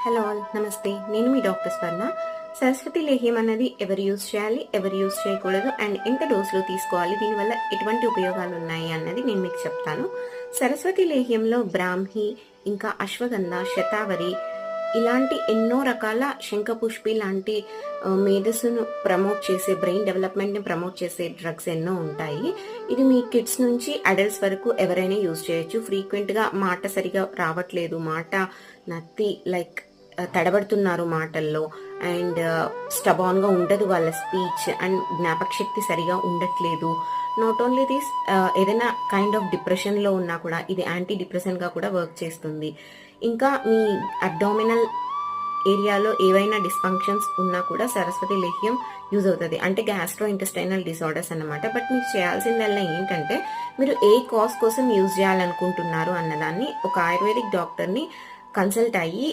Hello all నమస్తే. నేను మీ doctor స్వర్ణ. సరస్వతి లేహ్యం అన్నది ఎవరు యూజ్ చేయాలి, ఎవరు యూజ్ చేయకూడదు అండ్ ఎంత డోస్లో తీసుకోవాలి, దీనివల్ల ఎటువంటి ఉపయోగాలు ఉన్నాయి అన్నది నేను మీకు చెప్తాను. సరస్వతి లేహ్యంలో బ్రాహ్మి, ఇంకా అశ్వగంధ, శతావరి ఇలాంటి ఎన్నో రకాల శంఖపుష్పి లాంటి మేధస్సును ప్రమోట్ చేసే, బ్రెయిన్ డెవలప్మెంట్ని ప్రమోట్ చేసే డ్రగ్స్ ఎన్నో ఉంటాయి. ఇది మీ కిడ్స్ నుంచి అడల్ట్స్ వరకు ఎవరైనా యూజ్ చేయొచ్చు. ఫ్రీక్వెంట్గా మాట సరిగా రావట్లేదు, మాట నత్తి లైక్ తడబడుతున్నారు మాటల్లో, అండ్ స్టబాన్గా ఉండదు వాళ్ళ స్పీచ్, అండ్ జ్ఞాపక శక్తి సరిగా ఉండట్లేదు. నాట్ ఓన్లీ దిస్, ఏదైనా కైండ్ ఆఫ్ డిప్రెషన్లో ఉన్నా కూడా ఇది యాంటీ డిప్రెసెంట్గా కూడా వర్క్ చేస్తుంది. ఇంకా మీ అబ్డామినల్ ఏరియాలో ఏవైనా డిస్ఫంక్షన్స్ ఉన్నా కూడా సరస్వతి లేహ్యం యూజ్ అవుతుంది. అంటే గ్యాస్ట్రో ఇంటెస్టైనల్ డిసార్డర్స్ అన్నమాట. బట్ మీకు చేయాల్సిందల్లా ఏంటంటే, మీరు ఏ కాజ్ కోసం యూజ్ చేయాలనుకుంటున్నారు అన్నదాన్ని ఒక ఆయుర్వేదిక్ డాక్టర్ని కన్సల్ట్ అయ్యి